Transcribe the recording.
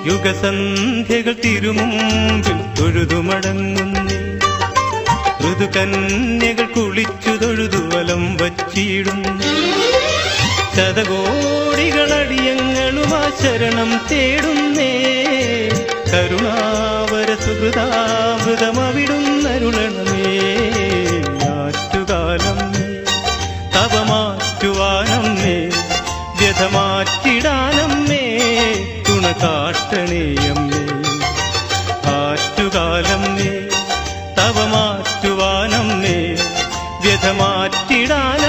യുഗസന്ധ്യകൾ തിരുമുമ്പിൽ തൊഴുതു മടങ്ങുന്നേ. ഋതുകന്യകൾ കുളിച്ചു തൊഴുതു വലം വച്ചിടുന്നു. ശതകോടികളടിയങ്ങളുമാ ശരണം തേടുന്നേ. കരുണാവര സുഹൃതാമൃതമവിടുന്നരുളണമേ. ആറ്റുകാലം തപമാറ്റുവാനമ്മേ, വ്യഥമാറ്റിടാനമ്മേ, തുണ കാട്ടണേയമ്മേ. ആറ്റുകാലമ്മേ തപമാറ്റുവാനമ്മേ, വ്യഥമാറ്റിടാൻ